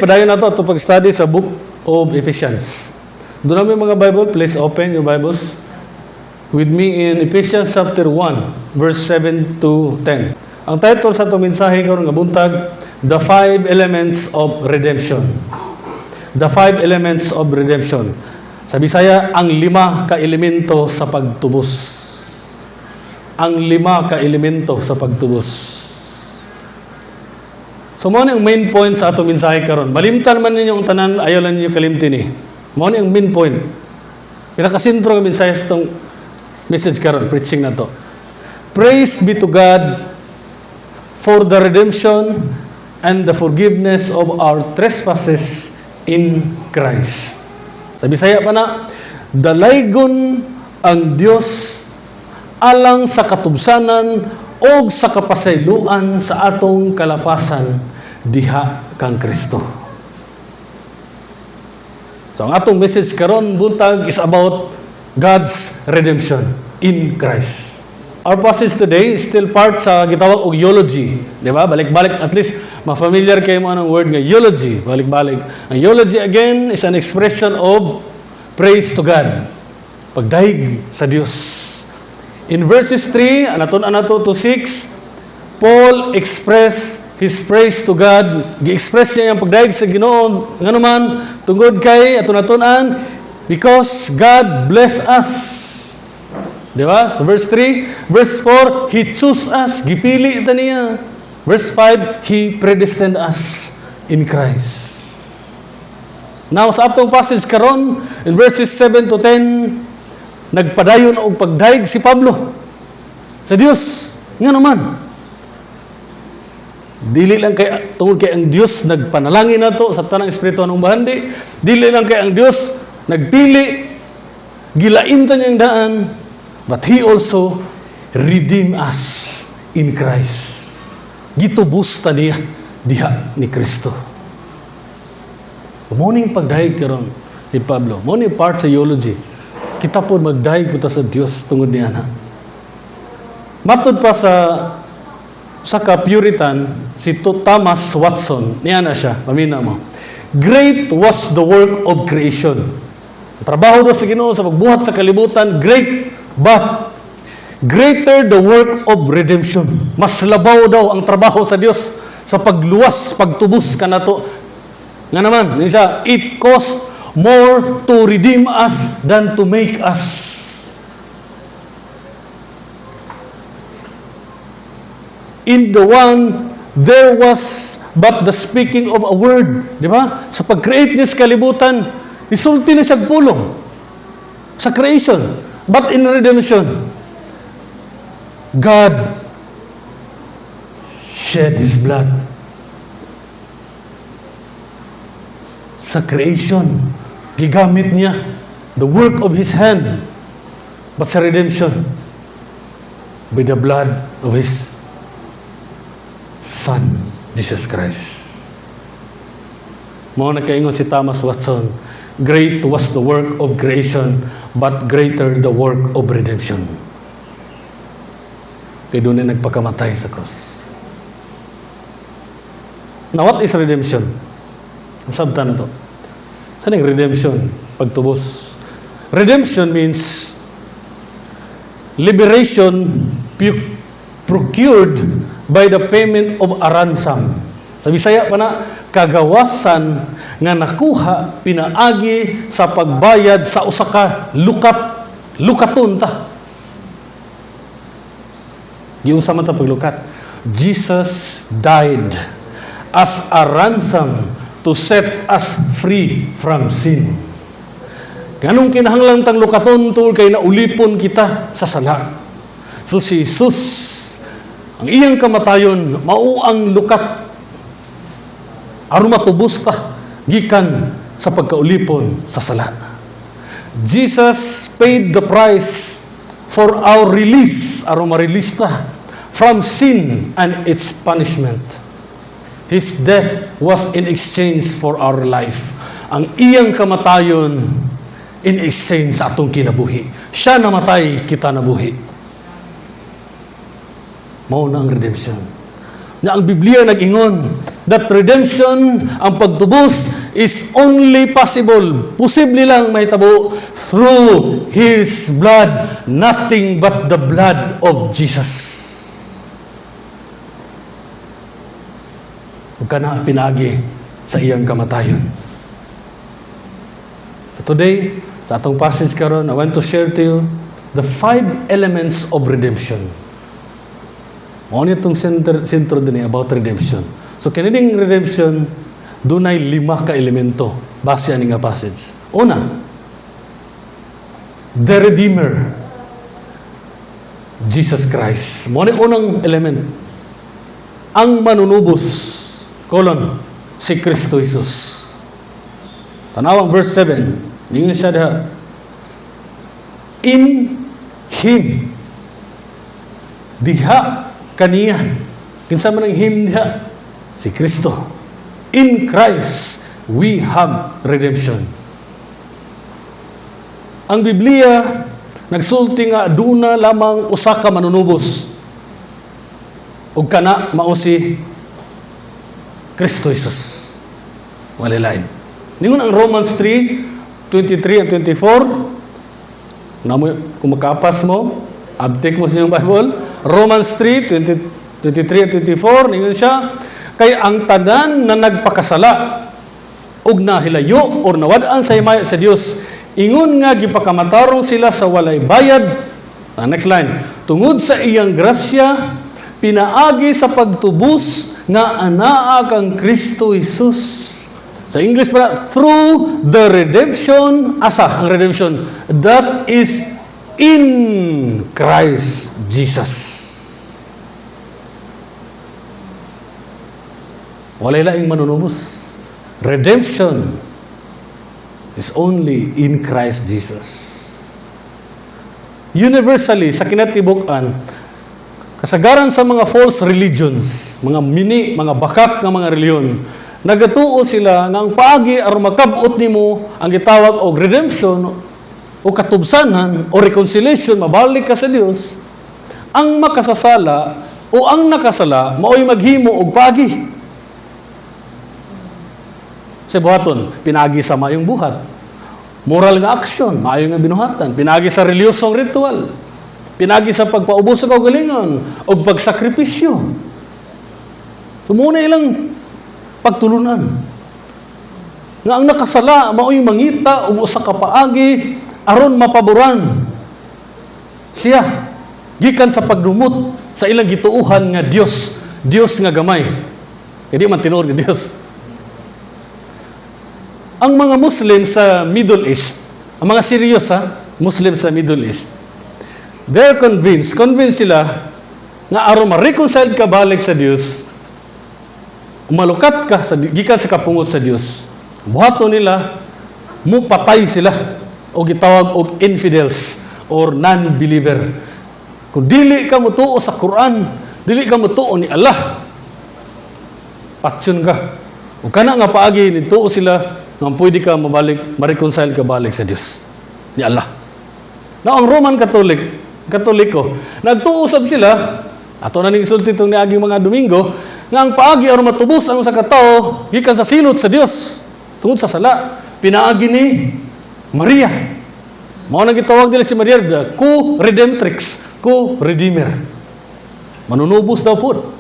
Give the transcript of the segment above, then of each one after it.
Padayon na to pag-study sa book of Ephesians. Doon namin mga Bible, please open your Bibles with me in Ephesians chapter 1, verse 7 to 10. Ang title sa itong mensahe karon nga buntag, The 5 Elements of Redemption. The 5 Elements of Redemption. Sa Bisaya, ang 5 ka-elemento sa pagtubos. Ang 5 ka-elemento sa pagtubos. So, mo ang main point sa atong mensahe karon. Malimtan man ninyo ang tanan, ayaw lang ninyo kalimtin eh. Mo ang main point. Pinakasintro ng mensahe sa itong message karon, preaching na to. Praise be to God for the redemption and the forgiveness of our trespasses in Christ. Sa Bisaya pa na, dalaygon ang Dios alang sa katubsanan o sa kapasayloan sa atong kalapasan diha kang Kristo. So ang atong message karon buntag is about God's redemption in Christ. Our passage today is still part sa gitawag og eulogy, di ba? Balik-balik, at least ma-familiar kayo mo ng word nga eulogy, balik-balik. Ang eulogy again is an expression of praise to God. Pagdaig sa Dios. In verses 3, anato to 6, Paul expressed his praise to God. Gi-express niya ang pagdaig sa Ginoo nga naman tungod kay aton-atonan because God bless us. Di ba? So verse 3, verse 4, He chose us, gipili ita niya. Verse 5, He predestined us in Christ. Now sa atong passage karon in verses 7 to 10, nagpadayon og pagdaig si Pablo sa Dios. Nga naman, dili lang kay tungod kay ang Dios nagpanalangin nato sa tanang espiritu ng bahandi, dili lang kay ang Dios nagpili, gilain ta niyang daan, but He also redeemed us in Christ. Gitubos ta niya diha ni Kristo. Morning pagdaig karon ni Pablo, morning part sa eulogy. Kita po magdaig puta sa Dios tungod niya na. Matod pa sa ka-Puritan, si Thomas Watson, niya na siya, pamina mo. Great was the work of creation. Trabaho daw sa Ginoo sa pagbuhat sa kalibutan, great, but greater the work of redemption. Mas labaw daw ang trabaho sa Dios sa pagluwas, pagtubos kanato. Nga naman, niya, it cost more to redeem us than to make us. In the one, there was but the speaking of a word. Di ba? Sa pag-create niya sa kalibutan, isulti na siyang pulong sa creation. But in redemption, God shed His blood. Sa creation, gigamit niya the work of His hand. But sa redemption, by the blood of His Son, Jesus Christ. Mao na kaingon si Thomas Watson, great was the work of creation, but greater the work of redemption. Kaya doon na nagpakamatay sa cross. Now, what is redemption? Ang sabta na to. Saan yung redemption? Pagtubos. Redemption means liberation procured by the payment of a ransom. Sa Bisaya pa na, kagawasan nga nakuha pinaagi sa pagbayad sa usa ka lukaton ta. Giunsa man ta paglukat? Jesus died as a ransom to set us free from sin. Ganong kinahanglan tang lukaton tungod kay naulipon kita sa sala. So si Jesus, ang iyang kamatayon, mao ang lukat aron matubos ta gikan sa pagkaulipon sa sala. Jesus paid the price for our release, aron ma-release ta from sin and its punishment. His death was in exchange for our life. Ang iyang kamatayon in exchange sa atong kinabuhi. Siya namatay, kita nabuhi. Mao na ang redemption. Na ang Biblia nag-ingon, that redemption, ang pagtubos, is only possible, posible lang mahitabo through His blood, nothing but the blood of Jesus. Huwag ka na pinagi sa iyang kamatayon. So today, sa atong passage karon, I want to share to you the 5 elements of redemption. Mao ni itong sentro din about redemption. So kanining redemption, dunay 5 ka elemento base ani nga passage. Una, the Redeemer, Jesus Christ. Mao ni unang element. Ang manunubos, si Kristo Jesus. Tanawang verse 7. Ningon siya diha. In Him. Diha kaniya. Kinsa man ang Him diha? Si Kristo. In Christ, we have redemption. Ang Biblia, nagsulti nga duna lamang usa ka manunubos. Ug kana mao si Kristo Jesus. Walilain. Ningon ang Romans 3:23 and 24. Kung makapas mo, update mo sa iyong Bible. Romans 3:23 and 24. Ningon siya, kay ang tanan na nagpakasala ug nahilayo or nawadaan sa himaya sa Dios, ingon nga gipakamatarong sila sa walay bayad. Next line. Tungod sa iyang grasya, pinaagi sa pagtubos nga anaa kang Kristo Jesus. Sa English pala, through the redemption, asa ang redemption? That is in Christ Jesus. Walay laing manunubos. Redemption is only in Christ Jesus. Universally, sa kinatibuk-an, kasagaran sa mga false religions, mga bakak nga mga reliyon, nagatuo sila nga ang paagi aron makabot nimo ang gitawag og redemption o katubsanan o reconciliation, mabalik ka sa Dios. Ang makasasala o ang nakasala mao'y maghimo og paagi. Sa buhaton, pinagi sa mayong buhat. Moral nga aksyon, maayo nga binuhatan. Pinagi sa reliyosong ritual. Pinagi sa pagpaubos sa kaugalingon o pagsakripisyo. So muna ilang pagtulunan. Nga ang nakasala, mao'y mangita o usa ka paagi aron mapaboran siya gikan sa pagdumot sa ilang gituuhan nga Dios nga gamay. Kaya di man tinuod nga Dios. Ang mga Muslim sa Middle East, ang mga serious Muslim sa Middle East, they're convinced sila nga aron ma-reconcile ka balik sa Dios, umalukat ka gikan sa kapungot sa Dios, buhaton nila mupatay sila o gitawag og infidels or non-believer. Kung dili ka mutuo sa Quran, dili ka mutuo ni Allah, patyon ka. O kana nga paagi nituo sila nga pwede ka ma-reconcile ka balik sa Dios ni Allah. Na ang Roman Katoliko, nagtuusab sila, ato na ning isulti itong niaging mga Domingo, nga ang paagi aron matubos ang usa ka tawo gikan sa silot sa Dios tungod sa sala, pinaagi ni Maria. Mao nang gitawag nila si Maria co-redemptrix, co-redeemer. Manunubos daw po.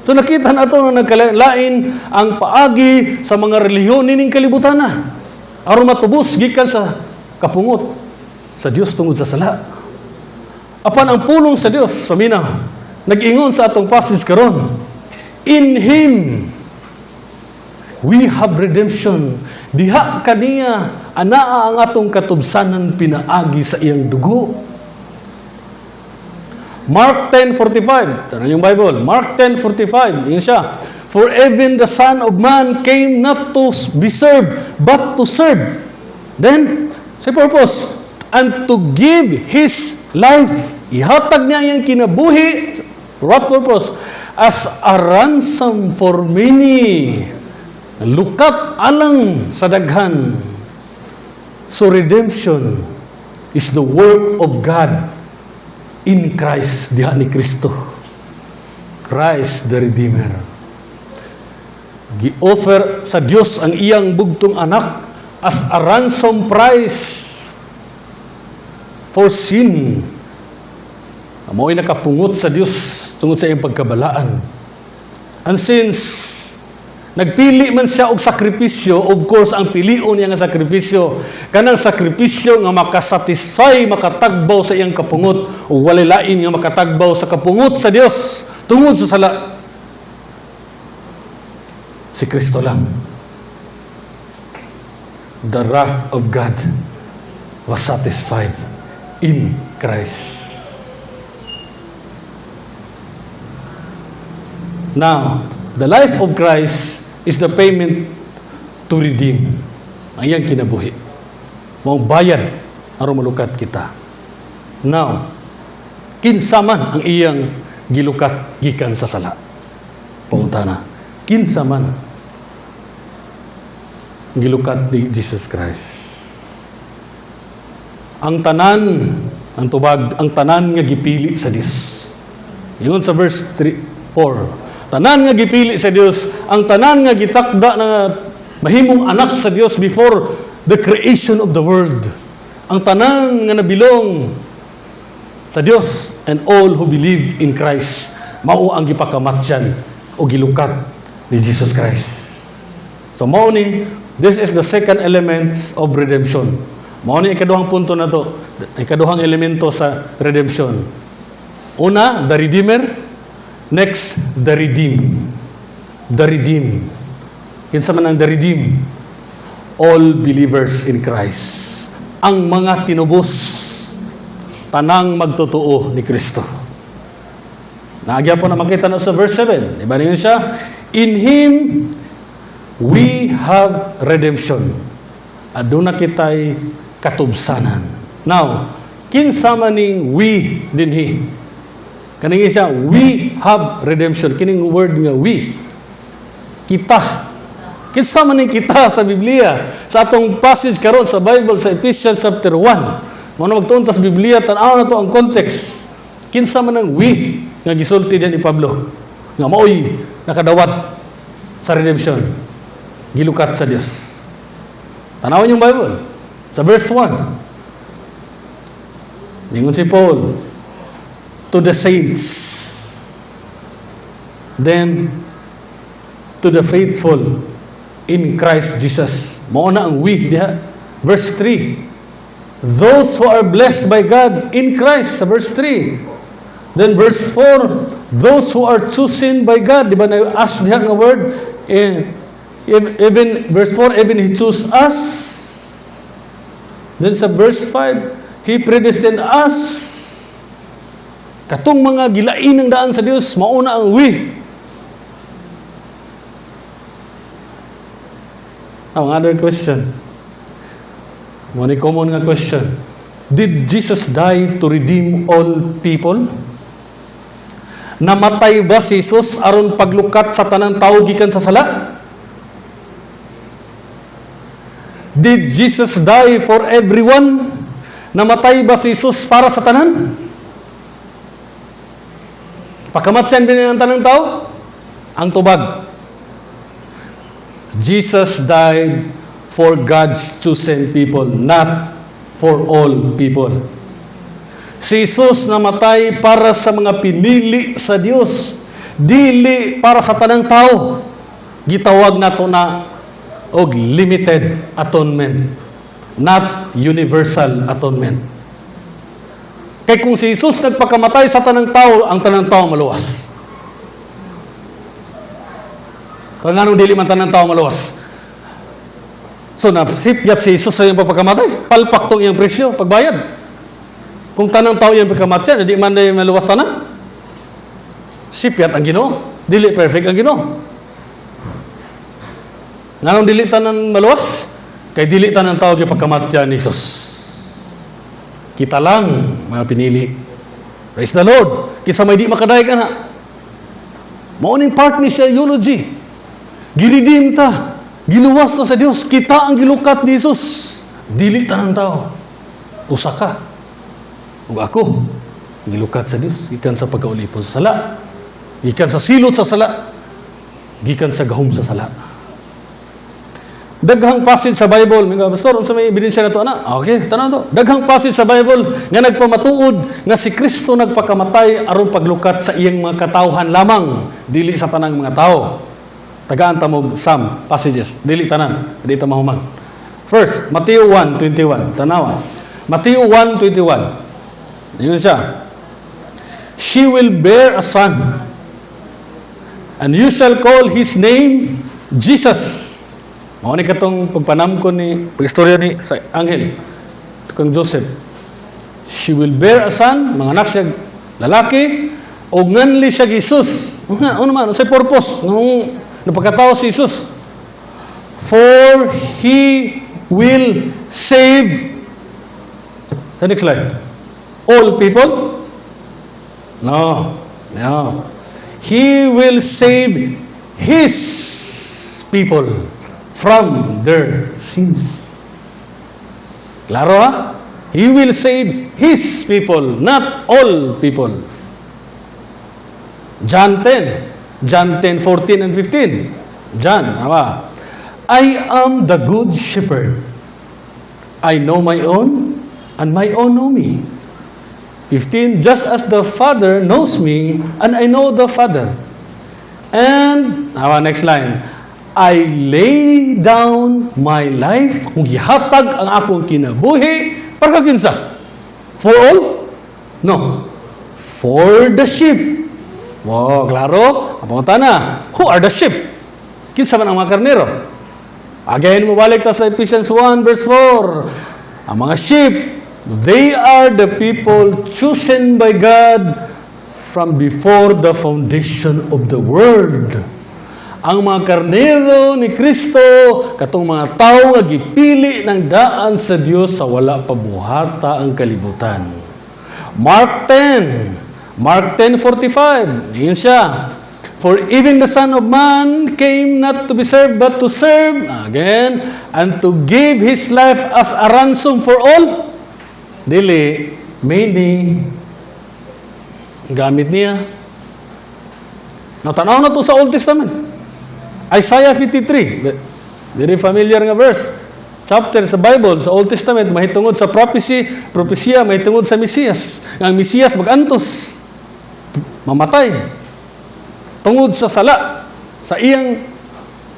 So nakita nato na nagkalain ang paagi sa mga relihiyon ning kalibutan na aron matubos gikan sa kapungot sa Dios tungod sa sala. Apan ang pulong sa Dios, paminaw, nag-ingon sa atong passage karon, in Him we have redemption. Diha kaniya anaa ang atong katubsanan pinaagi sa iyang dugo. Mark 10:45. Tanan yung Bible. Mark 10:45. Yun siya. For even the Son of Man came not to be served, but to serve. Then, sa purpose, and to give His life. Ihatag niya yung kinabuhi. For what purpose? As a ransom for many. Lukat alang sa daghan. So redemption is the work of God in Christ, diha ni Kristo. Christ the Redeemer. gi-offer sa Dios ang iyang bugtong anak as a ransom price for sin. Amo'y nakapungot sa Dios tungod sa iyang pagkabalaan. And since nagpili man siya og sakripisyo, of course ang pilion niya nga sakripisyo kanang sakripisyo nga makasatisfy, makatagbaw sa iyang kapungot, o walay lain nga makatagbaw sa kapungot sa Dios tungod sa sala. Si Kristo lang. The wrath of God was satisfied in Christ. Now, the life of Christ is the payment to redeem. Ang iyang kinabuhi. Mao bayad aron malukat kita. Now, kinsa man ang iyang gilukat gikan sa sala? Pangutana, kinsa man gilukat ni Jesus Christ? Ang tanan, ang tubag, ang tanan nga gipili sa Dios. Ingon sa verse 4, tanan nga gipili sa Dios, ang tanan nga gitakda na mahimong anak sa Dios before the creation of the world. Ang tanan nga nabilong sa Dios, and all who believe in Christ, mao ang gipakamatyan o gilukat ni Jesus Christ. So mao ni, this is the second element of redemption. Mao ni ikaduhang punto na to, ikaduhang elemento sa redemption. Una, the Redeemer. Next, the redeemed. The redeemed. Kinsa man ang the redeemed? All believers in Christ. Ang mga tinubos, tanang magtotoo ni Kristo. Naagya po na makita na sa verse 7. Diba niyo siya? In Him, we have redemption. Aduna kitay katubsanan. Now, kinsa man ning we dinhi? Kaning siya, we have redemption. Kining word nga we. Kita. Kinsa man ning kita sa Biblia? Sa atong passage karon sa Bible sa Ephesians chapter 1. Mao na magtuon ta sa Biblia, tan-aw na to ang context. Kinsa man ang we nga gisulti diyan ni Pablo nga maoy nakadawat sa redemption. Gilukat sa Dios. Tanawon yung Bible sa verse 1. Ningon si Paul, to the saints, then to the faithful in Christ Jesus. Mao na ang we diha. Verse 3, those who are blessed by God in Christ, sa verse 3. Then verse 4, those who are chosen by God. Di ba na as diha nga word? Even verse 4, even He chose us. Then sa verse 5, He predestined us. Katong mga gilain ng daan sa Dios, mauna ang we. Now, another question. One common nga question. Did Jesus die to redeem all people? Namatay ba si Jesus aron paglukat sa tanang tao gikan sa sala? Did Jesus die for everyone? Namatay ba si Jesus para sa tanan? Pagkamatyan din ang tanang tao? Ang tubag. Jesus died for God's chosen people, not for all people. Si Jesus namatay para sa mga pinili sa Dios, dili para sa tanang tao. Gitawag nato na og limited atonement, not universal atonement. Kay kung si Jesus nagpakamatay sa tanang tao, ang tanang tao maluwas. Kung anong dili man tanang tao maluwas. So, nasipyat si Jesus sa iyang pagpakamatay. Palpak tong iyang presyo, pagbayad. Kung tanang tao iyang pagkamatay, hindi man na maluwas tanang. Sipyat ang Ginoo. Dili perfect ang Ginoo. Nganong dili tanang maluwas? Kay dili tanang tao iyang pagkamatay ni Jesus. Kita lang, mga pinili. Praise the Lord. Kisa may di makadayag na. Mauning part ni siya eulogy. Giridim ta. Giluwas na sa Dios. Kita ang gilukat ni Jesus. Dili tanang tao. Usa ka. Ug ako. Gilukat sa Dios. Ikan sa pagkaulipon sa sala. Ikan sa silot sa sala. gikan sa gahom sa sala. Daghang passage sa Bible, mga pastor, unsa may ebidensya nato ana? Okay, tanaw to. Daghang passage sa Bible nga nagpamatuod nga si Kristo nagpakamatay aron paglukat sa iyang mga katawhan lamang, dili sa tanang mga tao. Tagaan ta mo some passages, dili tanan, dili ta mahuman. First, Mateo 1:21. Tanawa. Mateo 1:21. Yun siya. She will bear a son, and you shall call his name Jesus. Mao ni katong pagpanamkon ni pagistorya ni sa anghel kang Joseph. She will bear a son, mga anak siya lalaki, o nganli siya Jesus. Ano man, sa purpose nung napagkatao si Jesus. For he will save, the next slide, all people? No. He will save his people from their sins. Klaro ha? He will save his people, not all people. John 10:14 and 15. John, I am the good shepherd. I know my own, and my own know me. 15, just as the Father knows me, and I know the Father. And, next line, I lay down my life, kung gihatag ang akong kinabuhi, para kakinsa? For all? No. For the sheep. Wow, klaro? Apunta na. Who are the sheep? Kinsa man ang mga karnero? Again, mabalik ta sa Ephesians 1 verse 4. Ang mga sheep, they are the people chosen by God from before the foundation of the world. Ang mga karnero ni Kristo, katong mga tao nga gipili ng daan sa Dios sa wala pa buhata ang kalibutan. Mark 10:45. Diyan siya. For even the Son of Man came not to be served, but to serve, again, and to give His life as a ransom for all. Dili, many, gamit niya. Natanaw na to sa Old Testament. Isaiah 53, very familiar nga verse. Chapter sa Bible, sa Old Testament, mahitungod sa propesya, mahitungod sa Mesiyas. Ang Mesiyas magantos, mamatay, tungod sa sala, sa iyang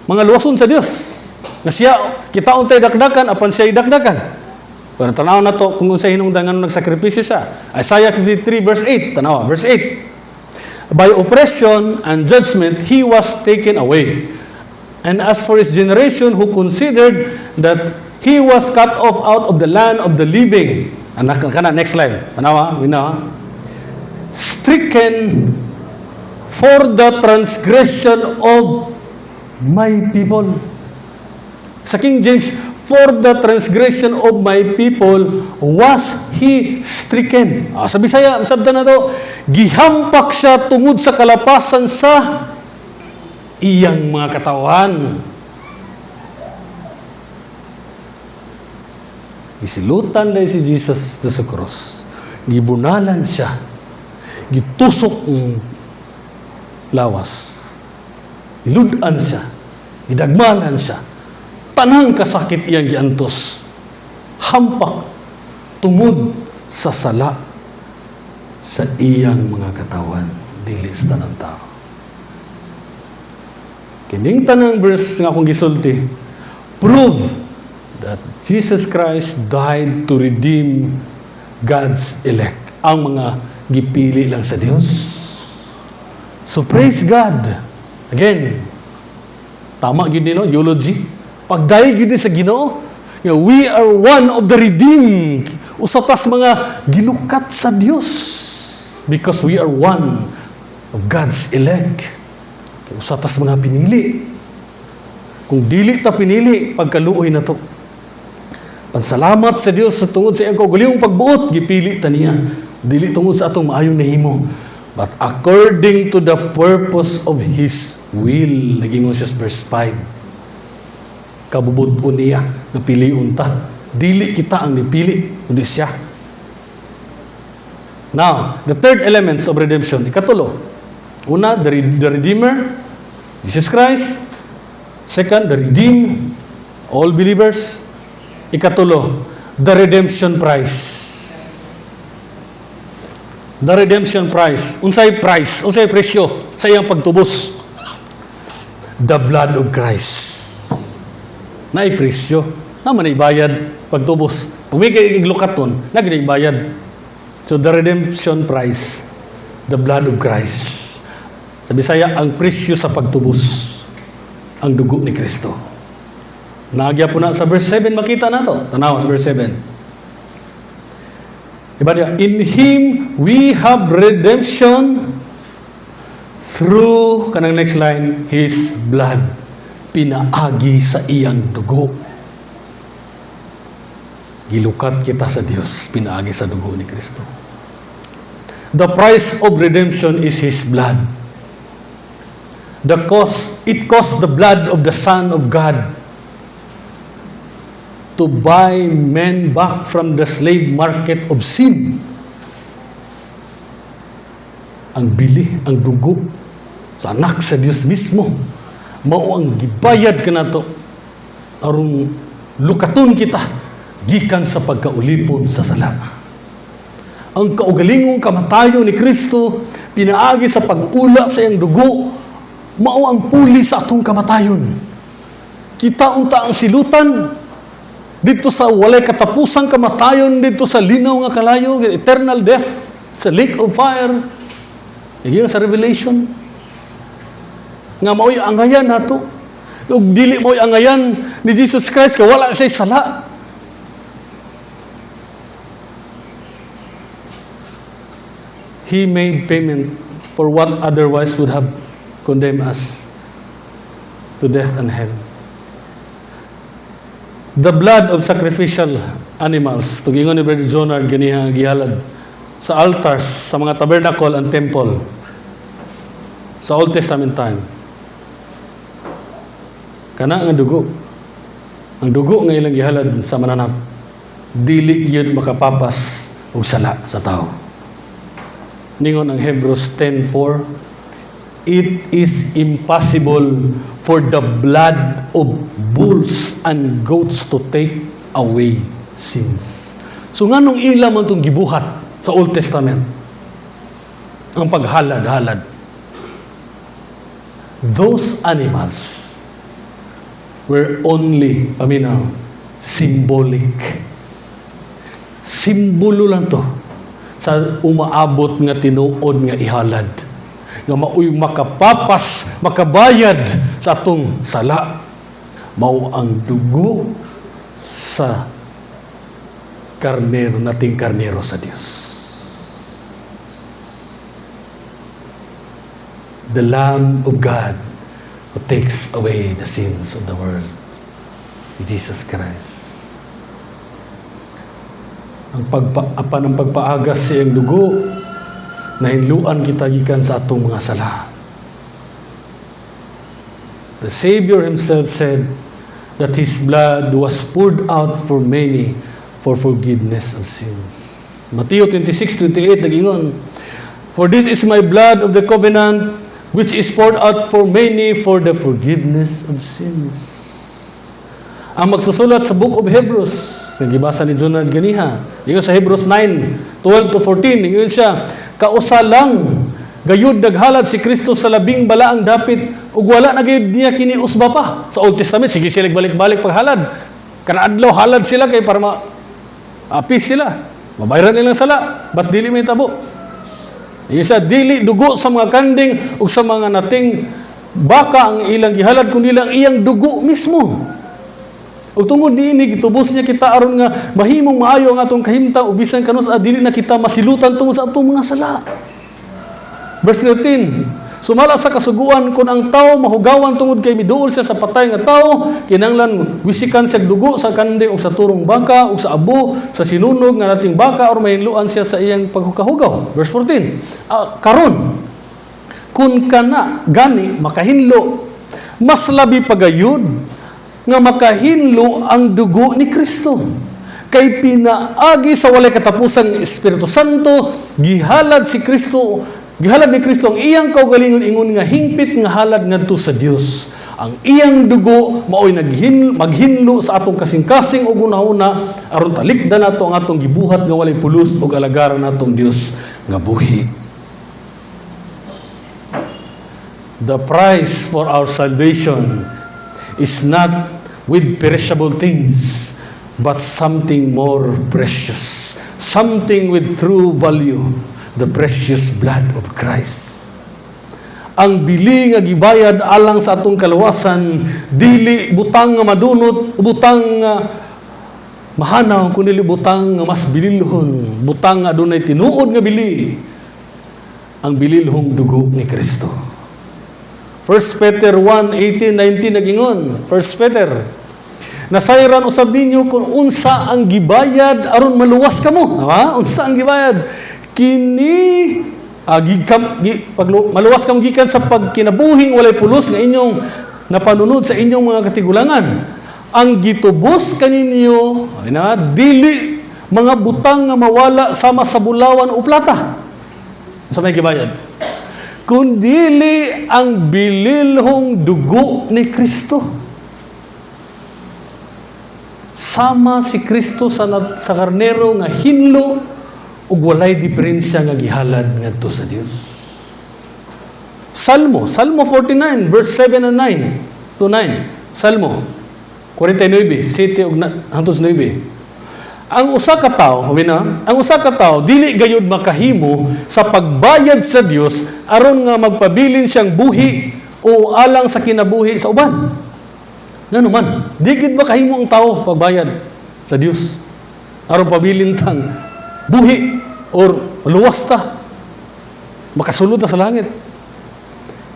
mga luwason sa Dios. Nga siya, kita untay dakdakan, apan siya dakdakan. Pero tanaw na to, kung sa hinungdan nga nagsakripisyo siya. Isaiah 53 verse 8, tanaw, verse 8. By oppression and judgment, he was taken away. And as for his generation who considered that he was cut off out of the land of the living. Anak kana, next slide. Tanawa, stricken for the transgression of my people. Sa King James, for the transgression of my people was he stricken. Sa Bisaya, sabda na to, gihampak siya tungod sa kalapasan sa iyang mga katawan. Gisilutan dahil si Jesus sa cross. Gibunalan siya. Gitusok ng lawas. Giludan siya. Gidagmanan siya. Tanang kasakit iyang giantos. Hampak tungod sa sala sa iyang mga katawan. Dili sa tanang tao. Kining tanang verse nga akong gisulti, prove that Jesus Christ died to redeem God's elect. Ang mga gipili lang sa Dios. So praise God. Again, tama gid no, eulogy. Pagdayo gid sa Ginoo, we are one of the redeemed. Usapas mga gilukat sa Dios because we are one of God's elect. Usatas mga pinili. Kung dili ta pinili, pagkaluoy na to. Pansalamat sa Dios sa tungod sa iyang kaugalingong pagbuot, gipili ta niya. Dili tungod sa atong maayong nahimo, but according to the purpose of His will. Nagingon siya sa verse 5. Kabubud-on niya, napiliun ta. Dili kita ang nipili, kundi siya. Now, the third elements of redemption, ikatulo. Una, the Redeemer. Jesus Christ. Second, the redeemed, all believers. Ikatulo, the redemption price. The redemption price. Unsay price? Unsay presyo sa iyang pagtubos? The blood of Christ. Naay presyo. Naman ay bayad pagtubos. Kung may iglukaton, naging bayad. So the redemption price, the blood of Christ. Sa Bisaya, ang presyo sa pagtubos, ang dugo ni Kristo. Naagya po na sa verse 7, makita na to. Tanawa sa verse 7. Diba niya? In Him we have redemption through, kanang next line, His blood. Pinaagi sa iyang dugo. Gilukat kita sa Diyos, pinaagi sa dugo ni Kristo. The price of redemption is His blood. It cost the blood of the Son of God to buy men back from the slave market of sin. Ang bili, ang dugo sa anak sa Diyos mismo, mao ang gibayad kanato aron lukaton kita gikan sa pagkaulipon sa sala. Ang kaugalingong kamatayon ni Kristo pinaagi sa pag-ula sa iyang dugo, mao ang puli sa atong kamatayon. Kita unta ang silutan dito sa walay katapusang kamatayon, dito sa linaw nga kalayo, eternal death, sa lake of fire. Yung sa Revelation, nga mao'y angayan nato. Ug dili mo'y angayan ni Jesus Christ, kaya wala siya sala. He made payment for what otherwise would have condemned us to death and hell. The blood of sacrificial animals, tugingon ni Brother Jonard, gihalad sa altars, sa mga tabernacle and temple, sa Old Testament time. Kana nga dugo. Ang dugo nga ilang gihalad sa mananap, dili yun makapapas og sala sa tao. Ningon ang Hebrews 10:4, it is impossible for the blood of bulls and goats to take away sins. So nganong ila man itong gibuhat sa Old Testament? Ang paghalad-halad. Those animals were only, symbolic. Simbolo lang to sa umaabot nga tinuod nga ihalad. Nga mao'y makapapas, makabayad sa atong sala. Mao ang dugo sa karnero, nating karnero sa Diyos. The Lamb of God who takes away the sins of the world. Jesus Christ. Ang pagpaagas sa iyang dugo, nahinluan kita gikan sa atong mga sala. The Savior Himself said that His blood was poured out for many for forgiveness of sins. Matthew 26:28 nagingon, for this is my blood of the covenant, which is poured out for many for the forgiveness of sins. Ang magsusulat sa Book of Hebrews, nagibasa ni Jonard ganiha, ingon sa Hebrews 9:12-14, ingon siya, kausa lang gayud naghalad si Kristo sa labing balaang dapit ug wala na gayud niya kini usba pa. Sa Old Testament sige sila balik-balik paghalad. Kada adlaw halad sila kay para apis sila. Mabayaran nilang sala, but dili may tabo. Isa dili dugo sa mga kanding ug sa mga nating baka ang ilang gihalad kundi lang iyang dugo mismo. Ug tungod niini gitubos niya kita aron nga mahimong maayo ang atong kahimtang ug bisan kanus dili na kita masilutan tungod sa atong mga sala. Verse 13, sumala sa kasuguan kun ang tao mahugawan tungod kay miduol siya sa patay nga tao, kinahanglan wisikan siya dugo sa kandi ug sa turong baka ug sa abo sa sinunog nga nating baka or mahinluan siya sa iyang paghugaw. Verse 14, karon kun kana gani makahinlo, mas labi pagayud nga makahinlo ang dugo ni Kristo. Kay pinaagi sa walay katapusang Espiritu Santo, gihalad si Kristo Gihalad ni Kristo ang iyang kaugalingon ingon nga hingpit nga halad ngadto sa Dios. Ang iyang dugo maoy maghinlo sa atong kasing-kasing ug una-una aron talikdan nato ang atong gibuhat nga walay pulos ug alagaran natong Dios nga buhi. The price for our salvation is not with perishable things, but something more precious, something with true value, the precious blood of Christ. Ang bili nga gibayad alang sa atong kaluwasan, dili butang nga madunot, butang nga mahanaw, kundi butang nga mas bililhon, butang nga adunay tinuod nga bili, ang bililhong dugo ni Kristo. 1 Peter 1:18-19 nagingon. 1 Peter, nasayran usab ninyo kung unsa ang gibayad aron maluwas kamo. Unsa ang gibayad? Kini maluwas kamo gikan sa pagkinabuhing walay pulos nga inyong napanunod sa inyong mga katigulangan. Ang gitubos kaninyo dili mga butang nga mawala sama sa bulawan o plata. Unsa may gibayad? Kundili ang bililhong dugo ni Kristo. Sama si Kristo sa karnero nga hinlo ug walay diferensya nga gihalad ngadto sa Dios. Salmo 49 verse 7 and 9 to 9. Salmo 49 7 ug hangtod 9. Ang usa ka tawo dili gayud makahimo sa pagbayad sa Dios aron nga magpabilin siyang buhi o alang sa kinabuhi sa uban. Ngano man, di gid makahimo ang tawo pagbayad sa Dios aron pabilin tang buhi or luwas ta makasulod ta sa langit.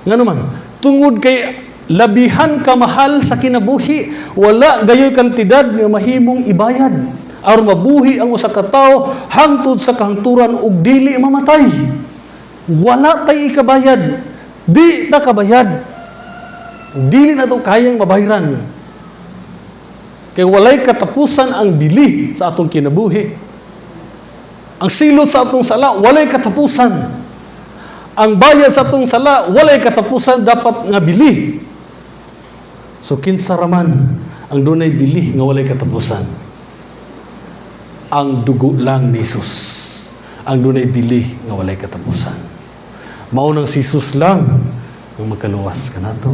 Ngano man, tungod kay labihan ka mahal sa kinabuhi, wala gayoy kantidad nga mahimong ibayad aron mabuhi ang usa ka tawo hangtod sa kahangturan ug dili mamatay. Wala tay ikabayad, di ta kabayad, dili na to kayang mabayaran kay walay katapusan ang bili sa atong kinabuhi. Ang silot sa atong sala walay katapusan, ang bayad sa atong sala walay katapusan, dapat nga bili. So kinsa raman ang dunay bili nga walay katapusan? Ang dugo lang ni Jesus ang dunay bili nga walay katapusan. Mao nang si Jesus lang ang makaluwas kanato.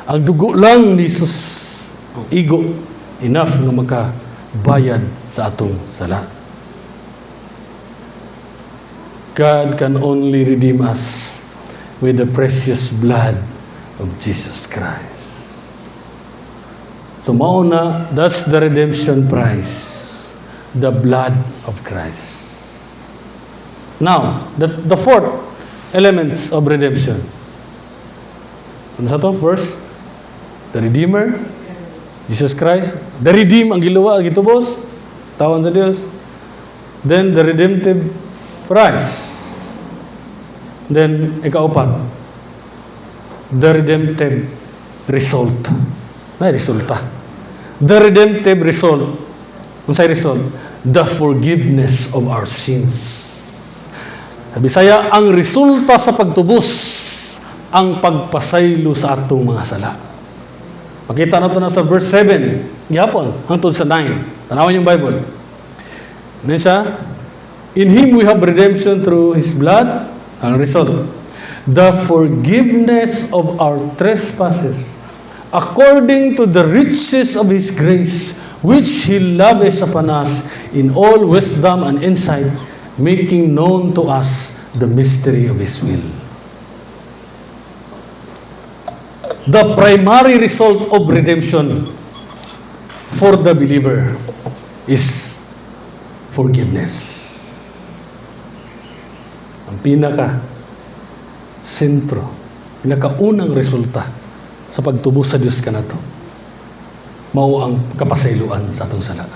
Ang dugo lang ni Jesus ang igo enough nga makabayad sa atong sala. God can only redeem us with the precious blood of Jesus Christ. So mao na, that's the redemption price. The blood of Christ. Now, the fourth elements of redemption. Ano sa to? First, the Redeemer, Jesus Christ. The redeem, ang giluwa, ang gitubos, tawan sa Dios. Then, the redemptive price. Then, ikaupat, the redemptive result. Na resulta. The redemptive result. Unsay result? The forgiveness of our sins. Sa Bisaya, ang resulta sa pagtubos, ang pagpasaylo sa atong mga sala. Makita nato na sa verse 7, gihapon, hangtod sa 9. Tanawan yung Bible. Ano siya? In Him we have redemption through His blood. Ang result, the forgiveness of our trespasses, according to the riches of His grace, which He lavished upon us in all wisdom and insight, making known to us the mystery of His will. The primary result of redemption for the believer is forgiveness. Ang pinaka-sentro, pinaka-unang resulta sa pagtubos sa Diyos kanato, mao ang kapasayloan sa atong sala.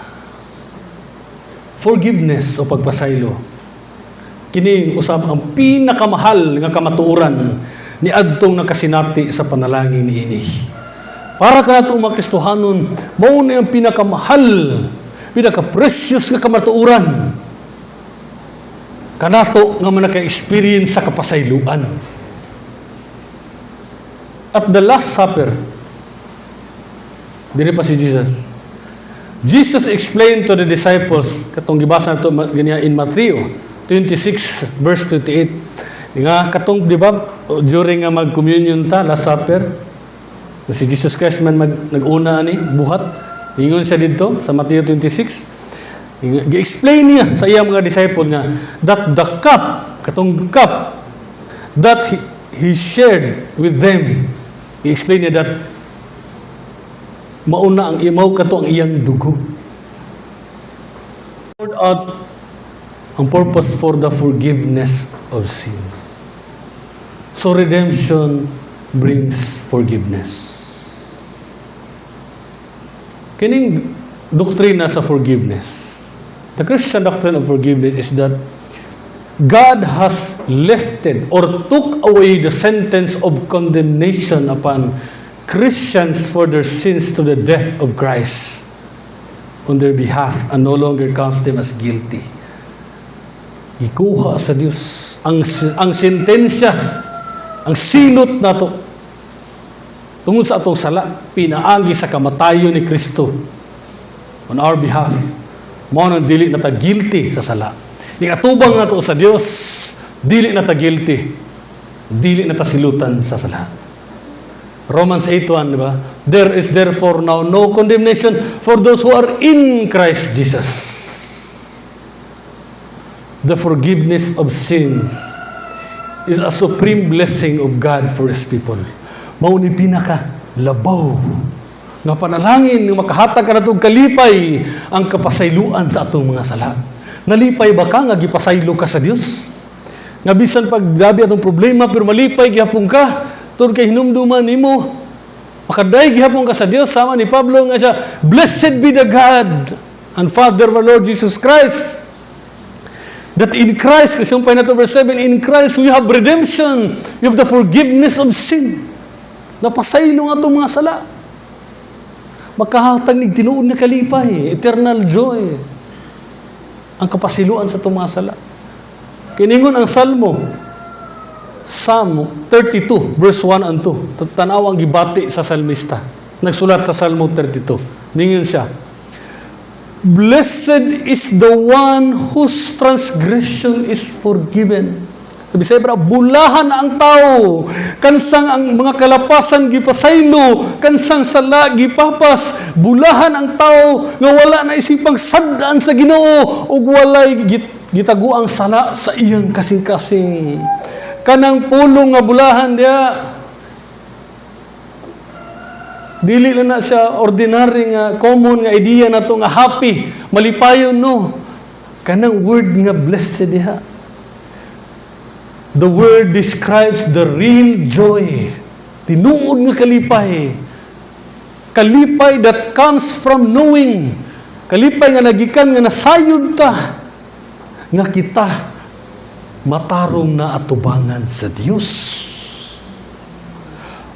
Forgiveness o pagpasaylo, kini usab ang pinakamahal nga kamatuoran ni adtong nakasinati sa panalangin niini. Para kanatong mga Kristohanon, mao ni ang pinakamahal, pinaka-precious nga kamatuoran. kanato nga manaka-experience sa kapasayloan. At the Last Supper, dili pa si Jesus. Jesus explained to the disciples, katong gibasa nato ganiya in Matthew 26 verse 28. Nga katong di ba during nga mag-communion ta, Last Supper, si Jesus Christ man nag-una ni buhat, ingon siya dito sa Matthew 26. Gi-explain niya sa iyang mga disciple nga that the cup, katong cup that he shared with them, i-explain niya that mauna ang imaw kato ang iyang dugo. Poured out ang purpose for the forgiveness of sins. So redemption brings forgiveness. Kining doktrina sa forgiveness. The Christian doctrine of forgiveness is that God has lifted or took away the sentence of condemnation upon Christians for their sins to the death of Christ on their behalf and no longer counts them as guilty. Ikuha sa Diyos ang sentensya, ang silot nato tungod sa atong sala, pinaagi sa kamatayon ni Kristo on our behalf. Mao nang dili na ta guilty sa sala. Ning atubang nato sa Dios, dili na ta guilty. Dili na ta silutan sa sala. Romans 8:1, di ba? There is therefore now no condemnation for those who are in Christ Jesus. The forgiveness of sins is a supreme blessing of God for His people. Mao ni pinaka labaw nga panalangin nga makahatag ka natong kalipay ang kapasayloan sa atong mga sala. Nalipay ba ka nga gipasaylo ka sa Dios? Nga bisan pag grabe atong problema pero malipay gihapon ka tungod kay hinumduman nimo. Makaday gihapon ka sa Dios sama ni Pablo nga siya, blessed be the God and Father of our Lord Jesus Christ. That in Christ, kasi yung nato verse 7, in Christ we have redemption. We have the forgiveness of sin. Napasaylo nga itong mga sala. Makahatag ni tinuod na kalipay, eternal joy. Ang kapasiluan sa itong mga sala. Kiningon ang Salmo, Psalm 32, verse 1 and 2. Tanaw ang gibati sa salmista. Nagsulat sa Salmo 32. Ningon siya, blessed is the one whose transgression is forgiven. Sabi sa Hebra, bulahan ang tao, kansang ang mga kalapasan gipasaylo, kansang sala gipapas, bulahan ang tao nga wala na isipang sadaan sa Ginoo ug walay gitago ang sala sa iyang kasing-kasing. Kanang pulong nga bulahan dia, dili na siya ordinary nga common nga idea na to nga happy, malipayon no. Kanang word nga blessed diha. The word describes the real joy. Tinuod nga kalipay. Kalipay that comes from knowing. Kalipay nga nagikan nga nasayod ta nga kita matarong na atubangan sa Dios.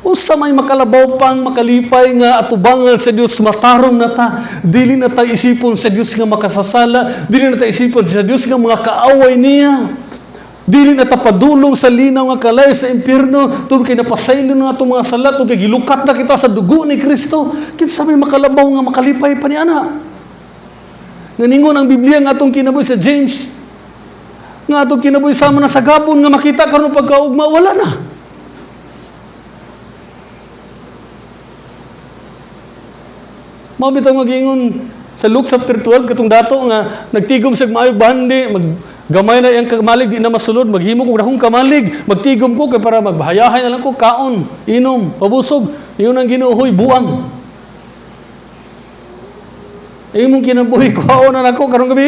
Usa may makalabaw pang makalipay nga atubangan sa Dios, matarong na ta. Dili na ta isipon sa Dios nga makasasala, dili na ta isipon sa Dios nga mga kaaway niya. Dili na ta padulong sa linaw nga kalay sa impyerno, tungod kay napasaylo na atong mga sala, tungod kay gilukat na kita sa dugo ni Kristo. Kinsa may makalabaw nga makalipay pa niana. Nganingon ang Biblia nga atong kinabuhi sa James, nga atong kinabuhi sama na sa gabon nga makita karon pagkaugma, wala na. Mao bitaw magingon sa Luke chapter 12 katong dato nga nagtigom sa maayog bahandi, gamay na yang kamalig di na masulod, maghimo kog dahong kamalig, magtigom ko kay para magbahayahay na lang ko kaon, inom, pabusog, iyon ang Ginoo, buang. Imong kinabuhi kaon na nako karong gabi.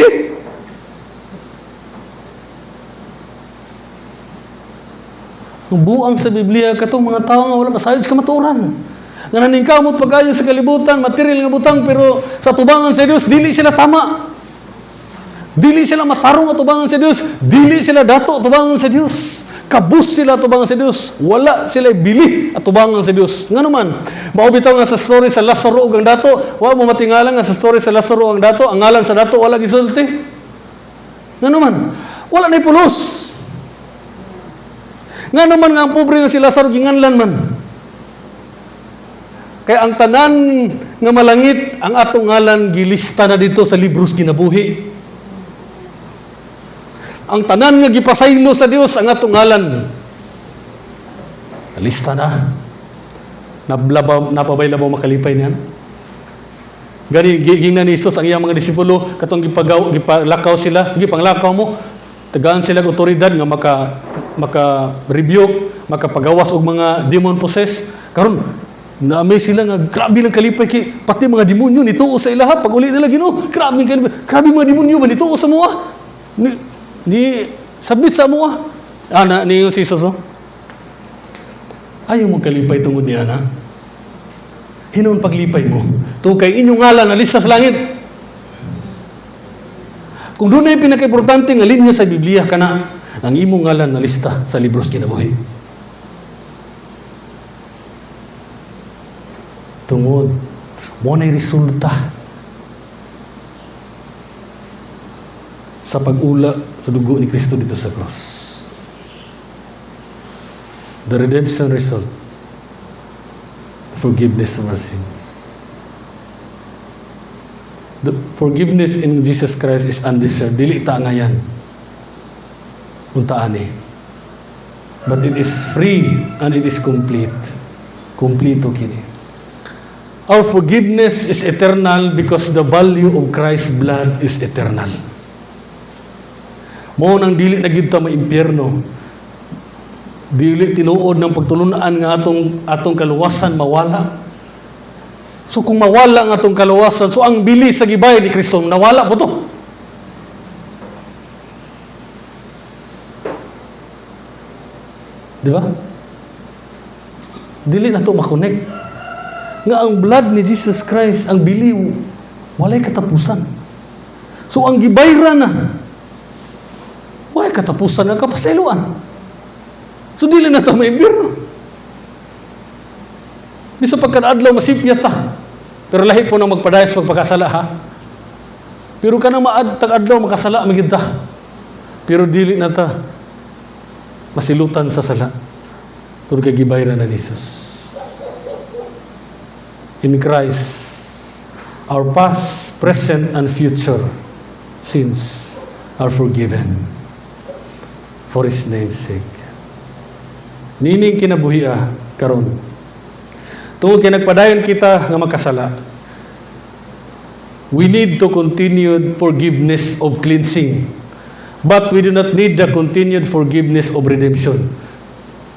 Ang buang sa Biblia katong mga tawo nga wala masayod sa kamatuoran. Nga naningkamot pagkayo sa kalibutan, material nga butang, pero sa tubangan sa Dios dili sila tama. Dili sila matarong atubangan sa Dios, dili sila dato atubangan sa Dios. Kabus sila atubangan sa Dios, wala sila bili atubangan sa Dios. Ngano man, mao bitaw nga sa story sa Lazaro ug ang dato, wa mo matingala nga sa story sa Lazaro ang dato, ang ngalan sa dato wala gisulti. Ngano man, Wala na pulos. Nga naman nga ang pobre nga si Lazaro ginganlan man. Kaya ang tanan nga malangit, ang atong ngalan gilista na dito sa libros kinabuhi. Ang tanan nga gipasaylo sa Dios, ang atong ngalan lista na. Napabay labaw makalipay niyan. Gani gingnan ni Jesus ang iyang mga disipulo katong gipalakaw sila, gipanglakaw mo. Tagaan sila og otoridad nga maka-rebuke, makapagawas og mga demon possessed. Karon na-amaze sila nga grabe lang kalipay kay pati mga demonyo nituo sa ilaha pag uli nila Ginoo. Grabe mga demonyo ba nituo sa moa? Ni sabit sa moa. Ni yung Jesus oh. Ayaw mo kalipay tungod niya na. Hinon paglipay mo. Kay inyong ngalan na lista sa langit. Kung doon ay pinaka-importante nga linya sa Biblia kana ang imong ngalan na lista sa libros kinabuhi. Tungod mo na'y resulta sa pag-ula sa dugo ni Kristo dito sa cross. The redemption result, forgiveness of our sins. The forgiveness in Jesus Christ is undeserved. Dili ta nga yan. Untaani. But it is free and it is complete. Kompleto kini. Our forgiveness is eternal because the value of Christ's blood is eternal. Mao nang dili na gyud ta maimpyerno. Dili tinuod ng pagtulunaan nga atong kaluwasan mawala. So kung mawala ang atong kaluwasan, so ang bili sa gibay ni Kristo nawala po to. Di ba? Dili na to makonek. Nga ang blood ni Jesus Christ, ang bili, walay katapusan. So ang gibayra na, walay katapusan ng kapasayloan. So dili na ito may impyerno. Di sa pagkadaadlaw masipyat ta. Pero lahi po nang magpadayas pagpakasala ha. Pero ka nang tag-adlaw makasala magid ta. Pero dili na ta masilutan sa sala. Tungod kay gibayra na ni Jesus. In Christ, our past, present, and future sins are forgiven for His name's sake. Nining kinabuhi karon. Tungod kay nagpadayon kita nga makasala. We need to continued forgiveness of cleansing. But we do not need the continued forgiveness of redemption.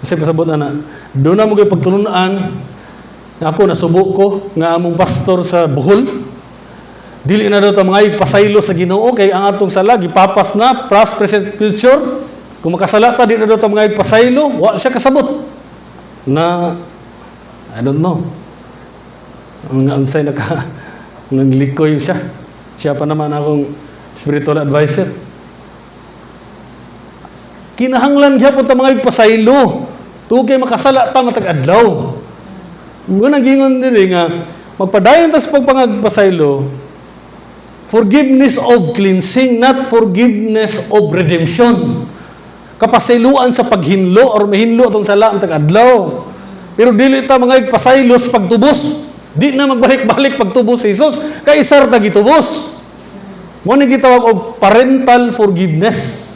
Kasi pasabot na doon na mo kayo pagtulunaan ako nasubo ko nga among pastor sa Bohol. Dili na daw ta mga ipasaylo sa Ginoo kay ang atong sala gipapas na past, present, future. Kung makasala ta, di na daw ito mga ipasaylo, wala siya kasabot. Na, I don't know. Ang say naglikoy siya. Siya pa naman akong spiritual advisor. Kinahanglan siya po ito mga ipasaylo. Tugay makasala ta matag-adlaw. Kung nagingon din nga, magpadayon ta sa pagpangagpasaylo, forgiveness of cleansing, not forgiveness of redemption. Kapasayloan sa paghinlo or mahinlo itong sala ang tag-adlaw. Pero dili ta mga igpasaylo sa pagtubos. Di na magbalik-balik pagtubos sa Jesus. Kay isar ta gitubos. Mo ni gitawag og parental forgiveness.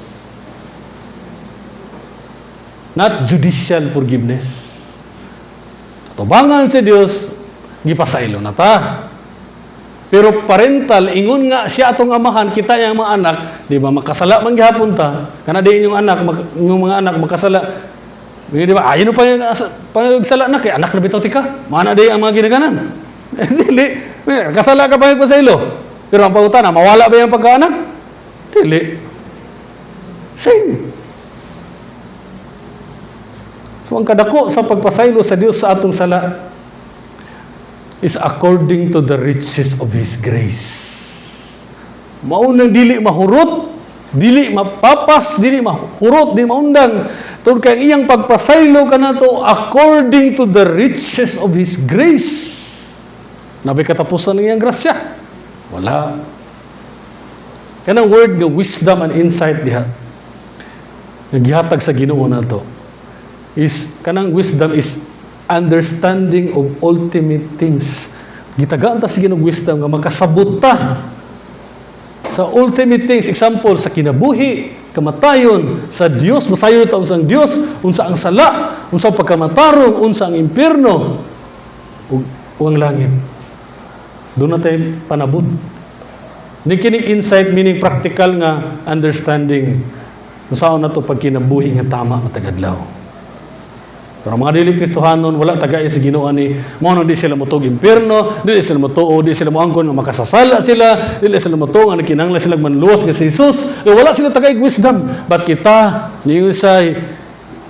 Not judicial forgiveness. Tubangan si Dios, gipasaylo na ta. Pero parental, ingon nga siya atong amahan, kita yung mga anak, di ba, makasala man gihapon ta, kana di inyong anak, inyong mga anak makasala, di ba, ayun pa yung sala na, kay anak na bitaw tika, mana di ang mga ginaganan. Dili, kasala ka pa yung pasaylo. Pero ang pauta na, mawala ba yung pagkaanak? Dili. Same. So ang kadako sa pagpasaylo sa Dios sa atong sala, is according to the riches of His grace. Maunang dili mahurot, dili mapapas, dili mahurot, dili maundang. Tungod kay iyang pagpasaylo kanato according to the riches of His grace. Nabay katapusan ng iyang grasya? Wala. Kanang word nga wisdom and insight diha. gihatag sa Ginoo nato is kanang wisdom is understanding of ultimate things. Gitagaan ta sa Ginoo wisdom nga makasabot ta sa ultimate things, example sa kinabuhi, kamatayon, sa Dios, masayon ta unsang Dios, unsa ang sala, unsa ang pagkamatarong, unsa ang impierno, ug ang langit. Doon na tayo panabot. Ni kini insight meaning practical nga understanding kung saan na ito pag kinabuhi nga tama matagadlaw. Pero mga dili Kristohanon, wala tagay sa Ginoo ni mo di sila motog impierno, di sila motuo, di sila moangkon nga makasasala sila, di sila motuo nga kinahanglan sila manluwas nga si Jesus. Wala sila tagay wisdom. But kita niyo sa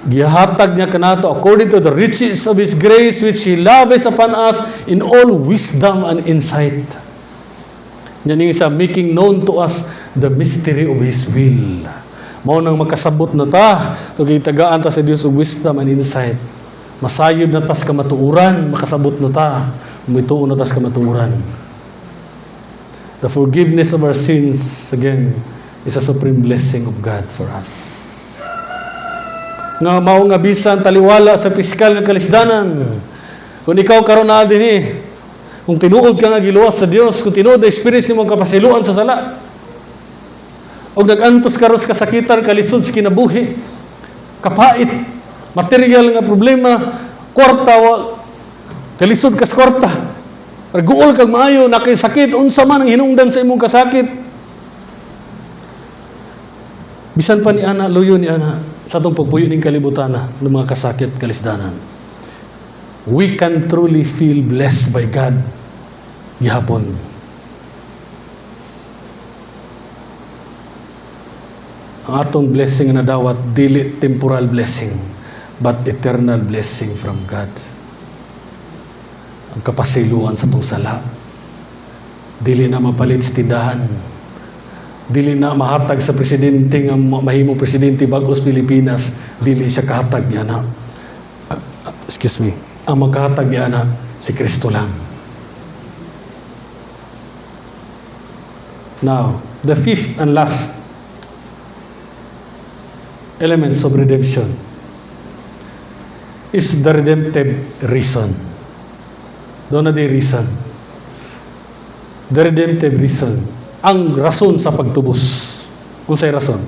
gihatag niya kanato according to the riches of His grace which He lavish upon us in all wisdom and insight. Yan sa making known to us the mystery of His will. Mao nang makasabot na ta, so gitagaan ta sa Dios og wisdom and insight. Masayod na tas kamatuuran, makasabot na ta, mituon na tas kamatuuran. The forgiveness of our sins, again, is a supreme blessing of God for us. Nga mao nga bisan taliwala sa pisikal nga kalisdanan. Kung ikaw karon na dinhi, kung tinuod ka nga giluwas sa Dios, kung tinuod na experience nimo kapasiluan sa sala, og nagantos karos kasakitan, kalisod sa kinabuhi, kapait, material nga problema, kwarta, kalisod kas kwarta, guol kag maayo, nakisakit, unsa man ang hinungdan sa imong kasakit. Bisan pa ni ana, luyo ni ana, sa itong pagpuyo ng kalibutan ng mga kasakit, kalisdanan. We can truly feel blessed by God gihapon. Ang atong blessing na dawat, dili temporal blessing, but eternal blessing from God. Ang kapasiluan sa itong sala. Dili na mapalit sa tindahan. Dili na mahatag sa presidente nga mahimo presidente bagos Pilipinas. Dili siya kahatag niya na. Excuse me. Ang magkahatag niya na si Kristo lang. Now, the fifth and last elements of redemption is the redemptive reason. Doon na di reason. The redemptive reason. Ang rason sa pagtubos. Kung sa'y rason.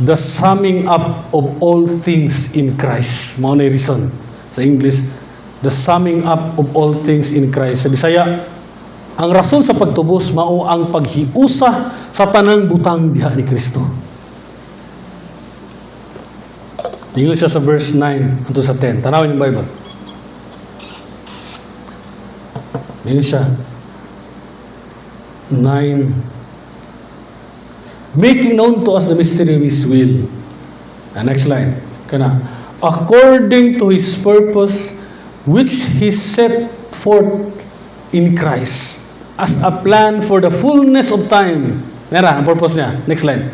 The summing up of all things in Christ. Mao na reason. Sa English, the summing up of all things in Christ. Sa Bisaya, ang rason sa pagtubos mao ang paghiusa sa tanang butang diha ni Kristo. Tingnan siya sa verse 9 unto sa 10. Tanawin yung Bible. Tingnan siya. 9. Making known to us the mystery of His will. And next line. Kana. According to His purpose, which He set forth in Christ, as a plan for the fullness of time. Nera, ang purpose niya. Next line.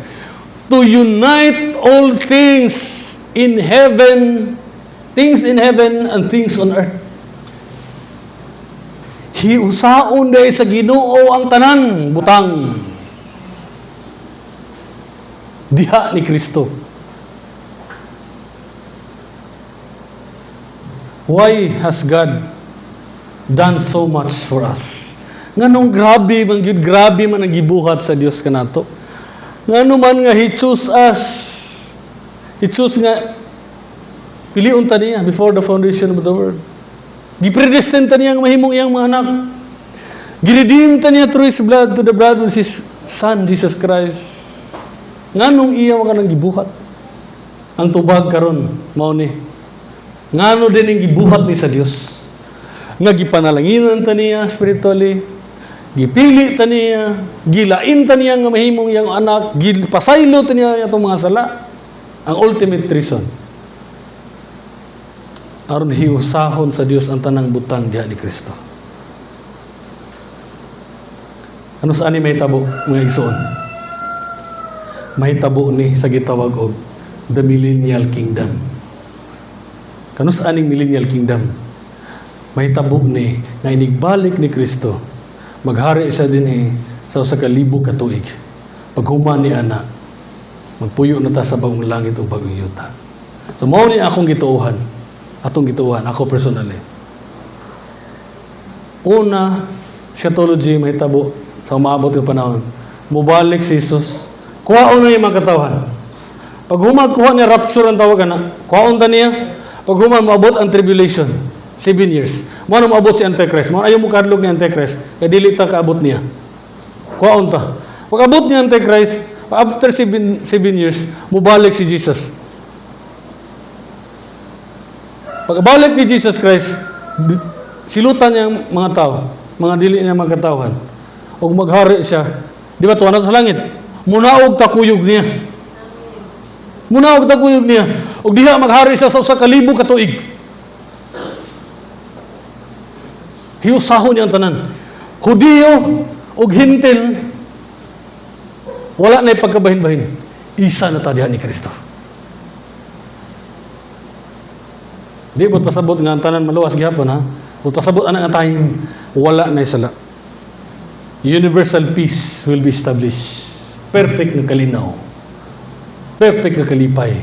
To unite all things in heaven, things in heaven and things on earth. Hiusaon day sa Ginoo ang tanan, butang. Diha ni Kristo. Why has God done so much for us? Nganong grabe man ang gibuhat sa Dios kanato. Ngano man nga He chose us. He chose nga piliun ta niya before the foundation of the world. Gipredestined ta niya nga mahimong iyang mga anak. Giredeem ta niya through His blood to the blood of His Son Jesus Christ. Nganong iya ka nang gibuhat? Ang tubag karon mao ni. Ngano din ang gibuhat ni sa Dios. Nga gipanalanginan ta niya spiritually. Gipili ta niya, gilain ta niya nga mahimong iyang anak, gipasaylo ta niya itong mga sala. Ang ultimate reason. Aron hiusahon sa Dios ang tanang butang diha ni Kristo. Ano saan ni may tabo, mga igsoon? May tabo ni sa gitawag og the millennial kingdom. Kano saan ning millennial kingdom? May tabo ni nga inigbalik ni Kristo. Maghari isa dinhi sa usa ka libo ka tuig. Paghuman ni ana, Magpuyo na ta sa bagong langit o bagong yuta. So, mao ni akong gituuhan. Atong gituuhan, ako personally. Una, eschatology, may tabo sa umaabot ng panahon. Mubalik si Jesus. Kuhaon na yung mga katawhan. Pag humagkuha niya, rapture ang tawag na. Kuhaon ta niya. Pag maabot ang tribulation, 7 years. Mano maabot si Antichrist. Mano ayaw mo kadlog ni Antichrist. Kaya dili ta kaabot niya. Kuhaon ta. Pag abot ni Antichrist, after 7 years, mubalik si Jesus. Pagkabalik ni Jesus Christ, silutan niya mga tao, mga dili niya mga katawhan. O maghari siya, di ba tuwan na sa langit? Munaog takuyog niya. Munaog takuyog niya. O diha maghari siya sa 1,000 ka tuig. Hiusahon niya ang tanan. Hudiyo o hintil, wala na ipagkabahin-bahin. Isa na tadihan ni Kristo. Di ba't pasabot nga ang tanan maluwas gihapon ha? Ba't pasabot ang time, wala na isala. Universal peace will be established. Perfect na kalinaw. Perfect na kalipay.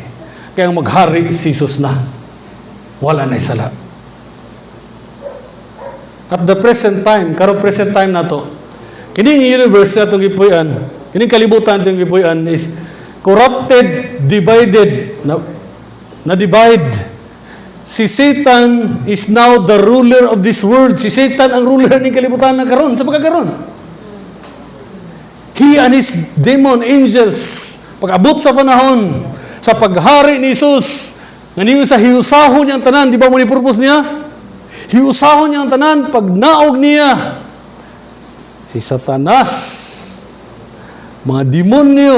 Kaya maghari si Jesus na. Wala na isala. At the present time, karong present time na to, kining universe na itong gipuyan, kining kalibutan itong gipuyan is corrupted, divided, na divide. Si Satan is now the ruler of this world. Si Satan ang ruler ng kalibutan na karon sa pagkakaroon. He and his demon angels, pag-abot sa panahon, sa paghari ni Jesus, ngayon sa hiusahon niya ang tanan, di ba mo ni-purpose niya? Hiusahon niya ang tanan, pag naog niya, si Satanas, mga demonyo,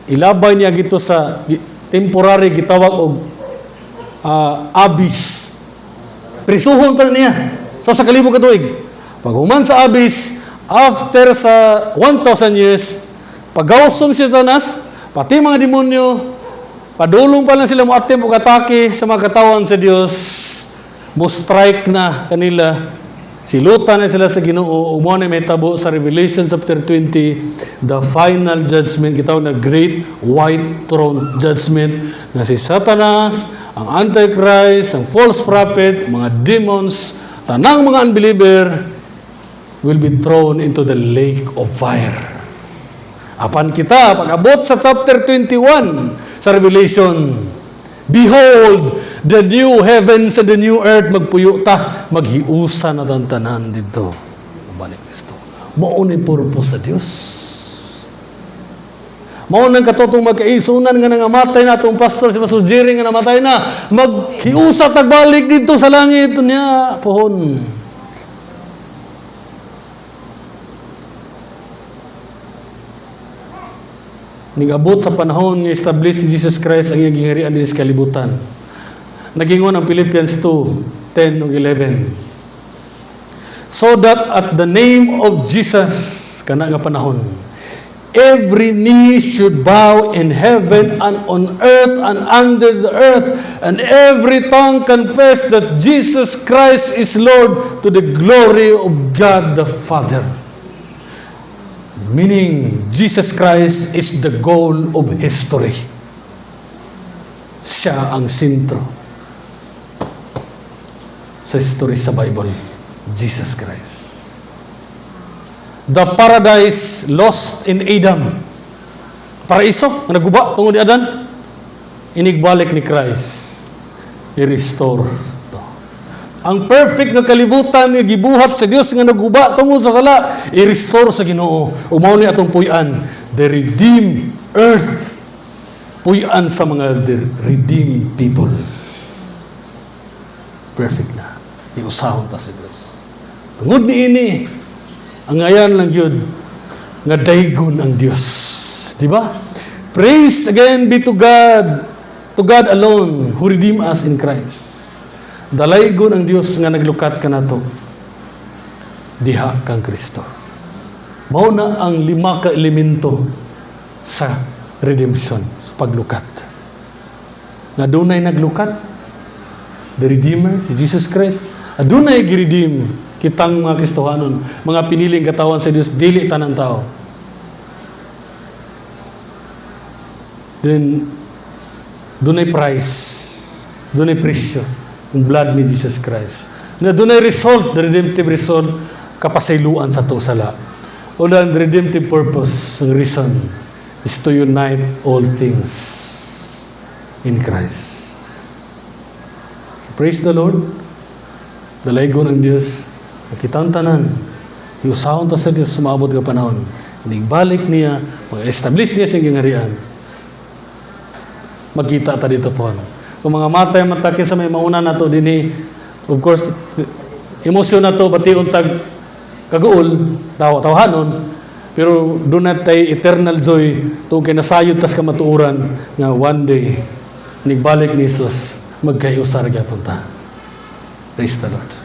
ilabay niya gito sa temporary gitawag og abyss. Prisuhon pa niya sa 1,000 ka tuig. Pag human sa abyss, after sa 1,000 years, pagawsong si Satanas, pati mga demonyo, padulong pa lang sila mo attempt og atake sa mga katawan sa Dios, mo strike na kanila. Silutan na sila sa Ginoo. Umo na may tabo sa Revelation chapter 20, the final judgment, gitawag na Great White Throne Judgment, na si Satanas, ang Antichrist, ang false prophet, mga demons, tanang mga unbeliever, will be thrown into the lake of fire. Apan kita, pag-abot sa chapter 21 sa Revelation, behold, the new heavens and the new earth, magpuyo ta, maghiusa na tantanan dito. Balik Kristo. Maunay purpose sa Dios. Maunang katotong magkaisunan nga nangamatay na itong pastor, si Pastor Jerry nga namatay na, maghiusa tagbalik dito sa langit niya, pohon. Nag-abot sa panahon nga establish si Jesus Christ ang iyang gingharian din sa kalibutan. Nagingon ang Philippians 2:10 ug 11. So that at the name of Jesus, kana nga panahon, every knee should bow in heaven and on earth and under the earth, and every tongue confess that Jesus Christ is Lord, to the glory of God the Father. Meaning, Jesus Christ is the goal of history. Siya ang sentro sa history sa Bible. Jesus Christ. The paradise lost in Adam. Paraiso, na naguba tungod ni Adan, inigbalik ni Christ. I-restore to. Ang perfect na kalibutan nga gibuhat sa Dios nga naguba tungod sa sala, i-restore sa Ginoo. Umaw ni atong puy-an, the redeemed earth. Puy-an sa mga redeemed people. Perfect na. Iusahon ta sa Dios. Tungod ni ini, ang ngayan lang yun, nga daygon ang Dios. Di ba? Praise again be to God alone, who redeem us in Christ. Dalaygon ang Dios nga naglukat ka na to. Diha kang Kristo. Mao na ang 5 ka elemento sa redemption, sa paglukat. Nga dunay naglukat, the Redeemer, si Jesus Christ, adunay gi-redeem kitang mga Kristohanon, mga piniling katawan sa Dios, dili tanang tao. then dunay price, dunay presyo, yung blood ni Jesus Christ. Na dunay result, the redemptive result, kapasayloan sa itong sala. O the redemptive purpose, ang reason, is to unite all things in Christ. So praise the Lord. Dalaygon ng Diyos, nakitang tanan, iusahon ta sa Diyos, sumabot ka panahon. Balik niya, mag-establish niya sa gingarian. Magkita ta dito po. Kung mga matay matakin sa may mauna na to, din of course, emosyon na to, batiun tag kaguol, tawhanon, pero doon natay eternal joy, itong kinasayod tas kamatuuran, nga one day, nigbalik ni Jesus, magkayusar gyapon ta. Praise the Lord.